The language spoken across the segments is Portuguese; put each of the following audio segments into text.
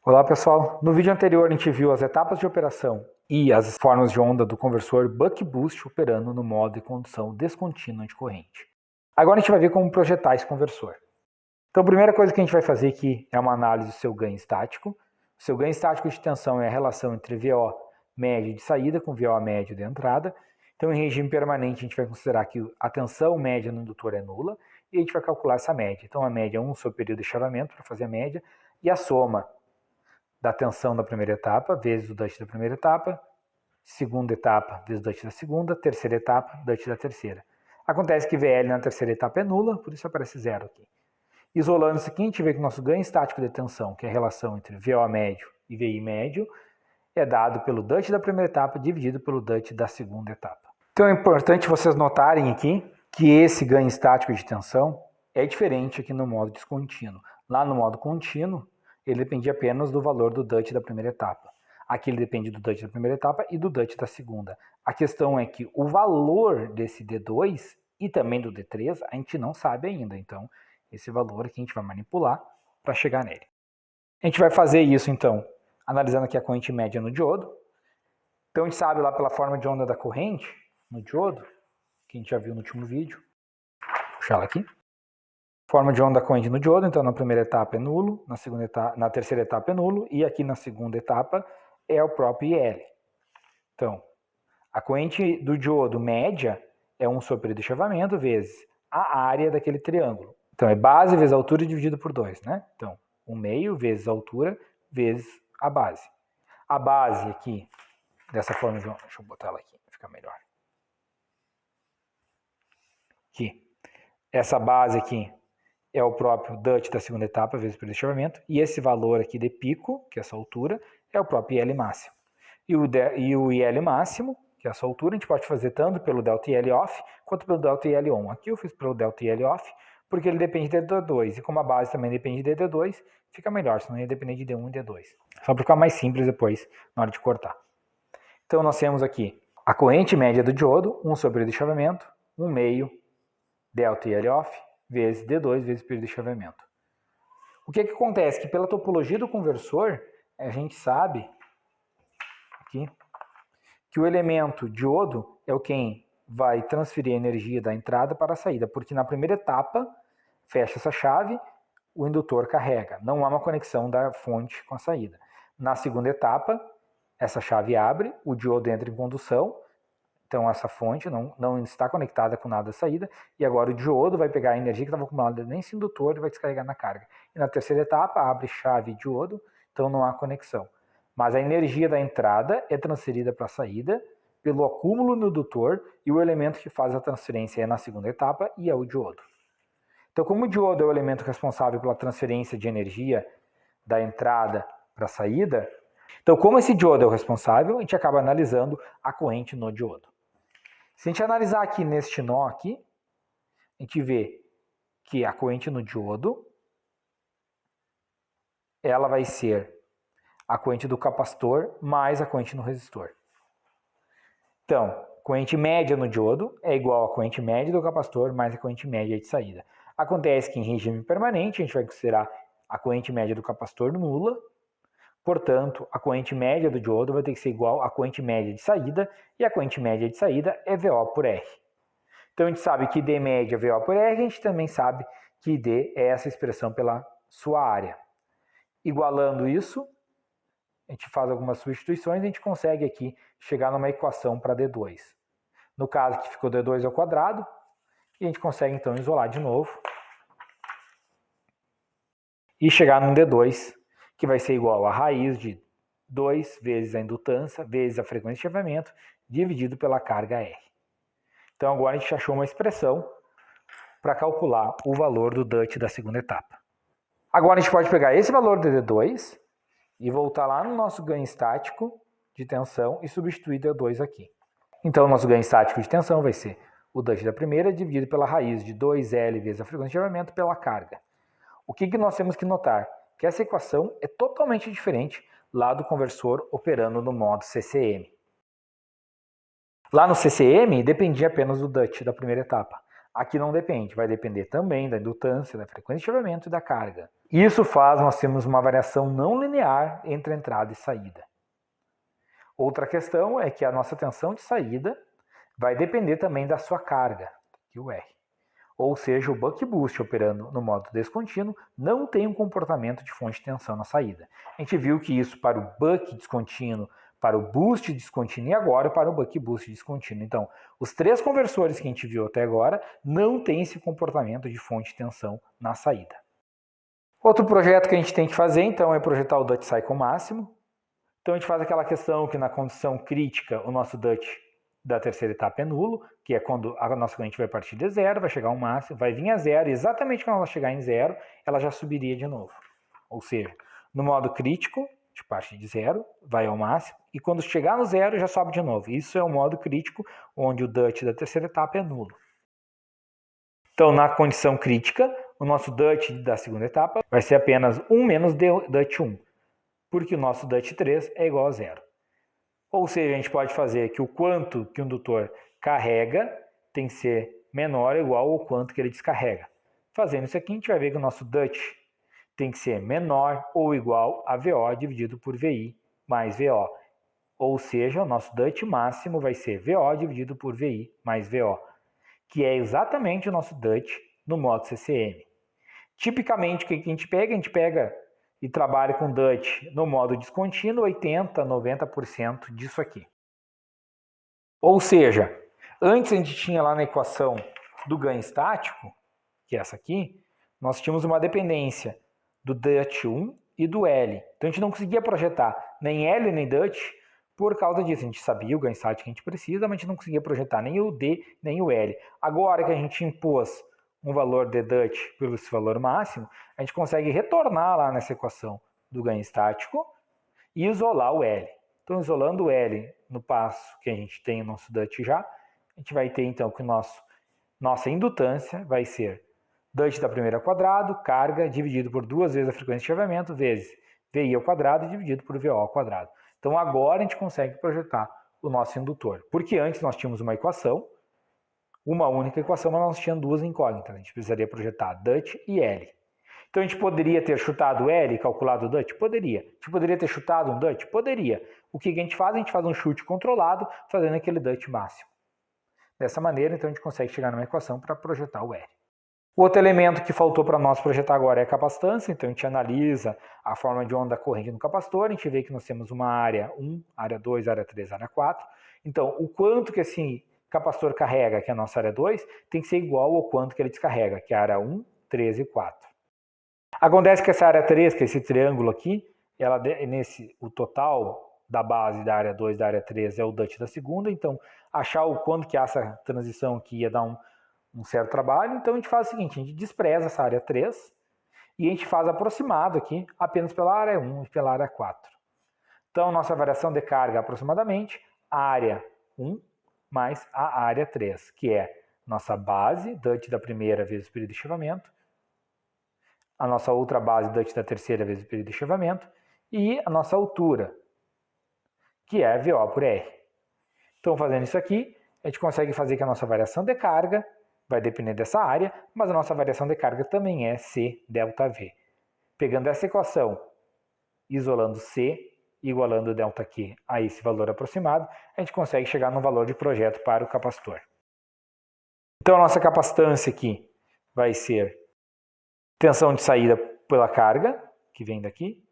Olá pessoal, no vídeo anterior a gente viu as etapas de operação e as formas de onda do conversor buck-boost operando no modo de condução descontínua de corrente. Agora a gente vai ver como projetar esse conversor. Então a primeira coisa que a gente vai fazer aqui é uma análise do seu ganho estático. O seu ganho estático de tensão é a relação entre VO médio de saída com VO médio de entrada. Então em regime permanente a gente vai considerar que a tensão média no indutor é nula e a gente vai calcular essa média. Então a média é 1 sobre o período de chaveamento para fazer a média e a soma da tensão da primeira etapa, vezes o Dutch da primeira etapa, segunda etapa, vezes o Dutch da segunda, terceira etapa, Dutch da terceira. Acontece que VL na terceira etapa é nula, por isso aparece zero aqui. Isolando isso aqui, a gente vê que o nosso ganho estático de tensão, que é a relação entre VO médio e VI médio, é dado pelo Dutch da primeira etapa dividido pelo Dutch da segunda etapa. Então é importante vocês notarem aqui que esse ganho estático de tensão é diferente aqui no modo descontínuo. Lá no modo contínuo, ele depende apenas do valor do Dutch da primeira etapa. Aqui ele depende do Dutch da primeira etapa e do Dutch da segunda. A questão é que o valor desse D2 e também do D3 a gente não sabe ainda. Então, esse valor aqui a gente vai manipular para chegar nele. A gente vai fazer isso, então, analisando aqui a corrente média no diodo. Então, a gente sabe lá pela forma de onda da corrente no diodo, que a gente já viu no último vídeo. Vou puxar ela aqui. Forma de onda da corrente no diodo, então na primeira etapa é nulo, na terceira etapa é nulo, e aqui na segunda etapa é o próprio IL. Então, a corrente do diodo média é 1 sobre o período de chavamento vezes a área daquele triângulo. Então, é base vezes a altura dividido por 2, né? Então, 1/2 vezes a altura vezes a base. A base aqui, dessa forma, deixa eu botar ela aqui, fica melhor. Aqui. Essa base aqui é o próprio Dutch da segunda etapa vezes o período de chavamento, e esse valor aqui de pico, que é essa altura, é o próprio IL máximo. E o IL máximo, que é essa altura, a gente pode fazer tanto pelo ΔIL off quanto pelo ΔIL on. Aqui eu fiz pelo ΔIL off, porque ele depende de D2, e como a base também depende de D2, fica melhor, senão ia depender de D1 e D2. Só para ficar mais simples depois, na hora de cortar. Então nós temos aqui a corrente média do diodo, 1 sobre o período de chavamento, 1/2 ΔIL off, vezes D2 vezes período de chaveamento. O que acontece? Que pela topologia do conversor, a gente sabe aqui, que o elemento diodo é o quem vai transferir a energia da entrada para a saída, porque na primeira etapa, fecha essa chave, o indutor carrega. Não há uma conexão da fonte com a saída. Na segunda etapa, essa chave abre, o diodo entra em condução, então essa fonte não está conectada com nada da saída, e agora o diodo vai pegar a energia que estava acumulada nesse indutor e vai descarregar na carga. E na terceira etapa, abre chave diodo, então não há conexão. Mas a energia da entrada é transferida para a saída pelo acúmulo no indutor, e o elemento que faz a transferência é na segunda etapa e é o diodo. Então, como o diodo é o elemento responsável pela transferência de energia da entrada para a saída, então como esse diodo é o responsável, a gente acaba analisando a corrente no diodo. Se a gente analisar aqui neste nó aqui, a gente vê que a corrente no diodo, ela vai ser a corrente do capacitor mais a corrente no resistor. Então, corrente média no diodo é igual à corrente média do capacitor mais a corrente média de saída. Acontece que em regime permanente a gente vai considerar a corrente média do capacitor nula, portanto, a corrente média do diodo vai ter que ser igual à corrente média de saída, e a corrente média de saída é VO por R. Então a gente sabe que D média é VO por R, a gente também sabe que D é essa expressão pela sua área. Igualando isso, a gente faz algumas substituições e a gente consegue aqui chegar numa equação para D2. No caso que ficou D2 ao quadrado, e a gente consegue então isolar de novo e chegar num D2, que vai ser igual a raiz de 2 vezes a indutância, vezes a frequência de chaveamento, dividido pela carga R. Então agora a gente achou uma expressão para calcular o valor do Dutch da segunda etapa. Agora a gente pode pegar esse valor de D2 e voltar lá no nosso ganho estático de tensão e substituir D2 aqui. Então o nosso ganho estático de tensão vai ser o Dutch da primeira dividido pela raiz de 2L vezes a frequência de chaveamento pela carga. O que nós temos que notar? Que essa equação é totalmente diferente lá do conversor operando no modo CCM. Lá no CCM dependia apenas do Dutch da primeira etapa. Aqui não depende, vai depender também da indutância, da frequência de chaveamento e da carga. Isso faz nós termos uma variação não linear entre entrada e saída. Outra questão é que a nossa tensão de saída vai depender também da sua carga, aqui o R. Ou seja, o buck boost operando no modo descontínuo não tem um comportamento de fonte de tensão na saída. A gente viu que isso para o buck descontínuo, para o boost descontínuo e agora para o buck boost descontínuo. Então, os três conversores que a gente viu até agora não têm esse comportamento de fonte de tensão na saída. Outro projeto que a gente tem que fazer, então, é projetar o Duty Cycle máximo. Então, a gente faz aquela questão que na condição crítica o nosso Duty da terceira etapa é nulo, que é quando a nossa corrente vai partir de zero, vai chegar ao máximo, vai vir a zero, e exatamente quando ela chegar em zero, ela já subiria de novo. Ou seja, no modo crítico, de parte de zero, vai ao máximo, e quando chegar no zero, já sobe de novo. Isso é o modo crítico, onde o Duty da terceira etapa é nulo. Então, na condição crítica, o nosso Duty da segunda etapa vai ser apenas 1 menos Duty 1, porque o nosso Duty 3 é igual a zero. Ou seja, a gente pode fazer que o quanto que o indutor carrega tem que ser menor ou igual ao quanto que ele descarrega. Fazendo isso aqui, a gente vai ver que o nosso Duty tem que ser menor ou igual a VO dividido por VI mais VO. Ou seja, o nosso Duty máximo vai ser VO dividido por VI mais VO, que é exatamente o nosso Duty no modo CCM. Tipicamente, o que a gente pega? A gente pega e trabalha com Duty no modo descontínuo, 80%, 90% disso aqui. Ou seja, antes a gente tinha lá na equação do ganho estático, que é essa aqui, nós tínhamos uma dependência do Duty 1 e do L. Então a gente não conseguia projetar nem L nem Duty por causa disso. A gente sabia o ganho estático que a gente precisa, mas a gente não conseguia projetar nem o D nem o L. Agora que a gente impôs um valor de Duty pelo esse valor máximo, a gente consegue retornar lá nessa equação do ganho estático e isolar o L. Então, isolando o L no passo que a gente tem o nosso Duty já, a gente vai ter então que nossa indutância vai ser Duty da primeira ao quadrado, carga, dividido por 2 vezes a frequência de chaveamento, vezes VI ao quadrado, dividido por VO ao quadrado. Então, agora a gente consegue projetar o nosso indutor. Porque antes nós tínhamos uma equação, uma única equação, mas nós tínhamos duas incógnitas. A gente precisaria projetar Duty e L. Então a gente poderia ter chutado L e calculado o Duty? Poderia. A gente poderia ter chutado um Duty? Poderia. O que a gente faz? A gente faz um chute controlado, fazendo aquele Duty máximo. Dessa maneira, então, a gente consegue chegar numa equação para projetar o L. O outro elemento que faltou para nós projetar agora é a capacitância. Então a gente analisa a forma de onda corrente no capacitor, a gente vê que nós temos uma área 1, área 2, área 3, área 4. Então, o quanto que esse capacitor carrega, que é a nossa área 2, tem que ser igual ao quanto que ele descarrega, que é a área 1, 3 e 4. Acontece que essa área 3, que é esse triângulo aqui, o total da base da área 2 e da área 3 é o Duty da segunda, então achar o quanto que essa transição aqui ia dar um certo trabalho, então a gente faz o seguinte, a gente despreza essa área 3 e a gente faz aproximado aqui apenas pela área 1 e pela área 4. Então, nossa variação de carga é aproximadamente a área 1 mais a área 3, que é nossa base, Duty da primeira vezes o período de chaveamento, a nossa outra base, Duty da terceira vezes o período de chaveamento, e a nossa altura, que é VO por R. Então, fazendo isso aqui, a gente consegue fazer que a nossa variação de carga vai depender dessa área, mas a nossa variação de carga também é C ΔV. Pegando essa equação, isolando C, igualando ΔQ a esse valor aproximado, a gente consegue chegar no valor de projeto para o capacitor. Então, a nossa capacitância aqui vai ser tensão de saída pela carga, que vem daqui,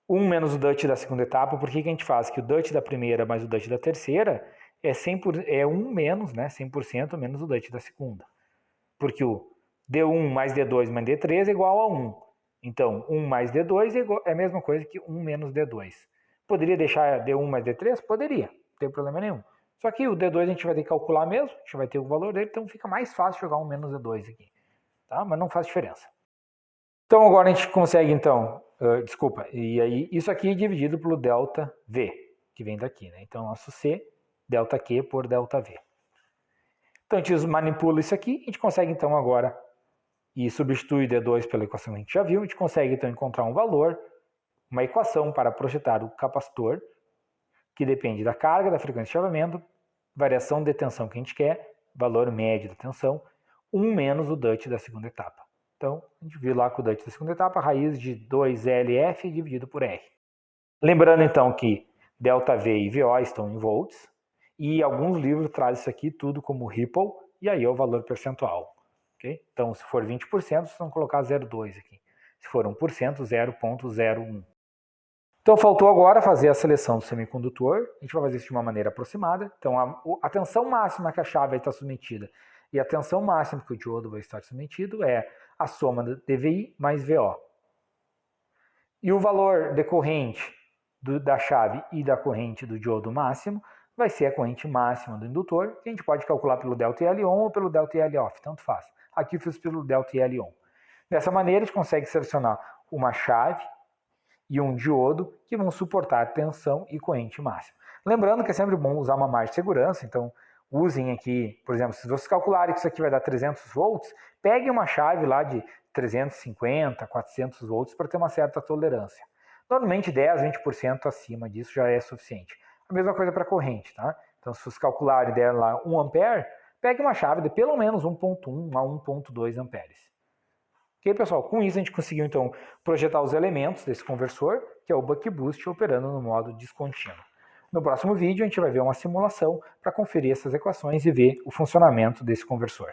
1 menos o Duty da segunda etapa. Por que a gente faz? Que o Duty da primeira mais o Duty da terceira é 1 menos, né, 100% menos o Duty da segunda. Porque o D1 mais D2 mais D3 é igual a 1. Então, 1 mais D2 é a mesma coisa que 1 menos D2. Poderia deixar D1 mais D3? Poderia, não tem problema nenhum. Só que o D2 a gente vai ter que calcular mesmo, a gente vai ter o valor dele, então fica mais fácil jogar 1 menos D2 aqui. Tá? Mas não faz diferença. Então agora a gente consegue, então, e aí isso aqui é dividido pelo ΔV, que vem daqui, né? Então nosso C, ΔQ por ΔV. Então a gente manipula isso aqui, a gente consegue então agora, e substitui D2 pela equação que a gente já viu, a gente consegue então encontrar um valor, uma equação para projetar o capacitor, que depende da carga, da frequência de chaveamento, variação de tensão que a gente quer, valor médio da tensão, 1 menos o Duty da segunda etapa. Então, a gente viu lá com o Dutch da segunda etapa, a raiz de 2LF dividido por R. Lembrando, então, que ΔV e VO estão em volts, e alguns livros trazem isso aqui tudo como Ripple, e aí é o valor percentual. Okay? Então, se for 20%, vocês vão colocar 0,2 aqui. Se for 1%, 0,01. Então, faltou agora fazer a seleção do semicondutor. A gente vai fazer isso de uma maneira aproximada. Então, a tensão máxima que a chave vai estar submetida e a tensão máxima que o diodo vai estar submetido é a soma do dVi mais VO. E o valor decorrente da chave e da corrente do diodo máximo vai ser a corrente máxima do indutor, que a gente pode calcular pelo ΔL on ou pelo ΔL off, tanto faz. Aqui eu fiz pelo ΔL on. Dessa maneira, a gente consegue selecionar uma chave e um diodo que vão suportar tensão e corrente máxima. Lembrando que é sempre bom usar uma margem de segurança, então usem aqui, por exemplo, se vocês calcularem que isso aqui vai dar 300 volts, peguem uma chave lá de 350, 400 volts para ter uma certa tolerância. Normalmente 10, 20% acima disso já é suficiente. A mesma coisa para corrente, tá? Então se vocês calcularem der lá 1 ampere, pegue uma chave de pelo menos 1.1 a 1.2 amperes. Ok, pessoal? Com isso a gente conseguiu então projetar os elementos desse conversor, que é o buck boost operando no modo descontínuo. No próximo vídeo a gente vai ver uma simulação para conferir essas equações e ver o funcionamento desse conversor.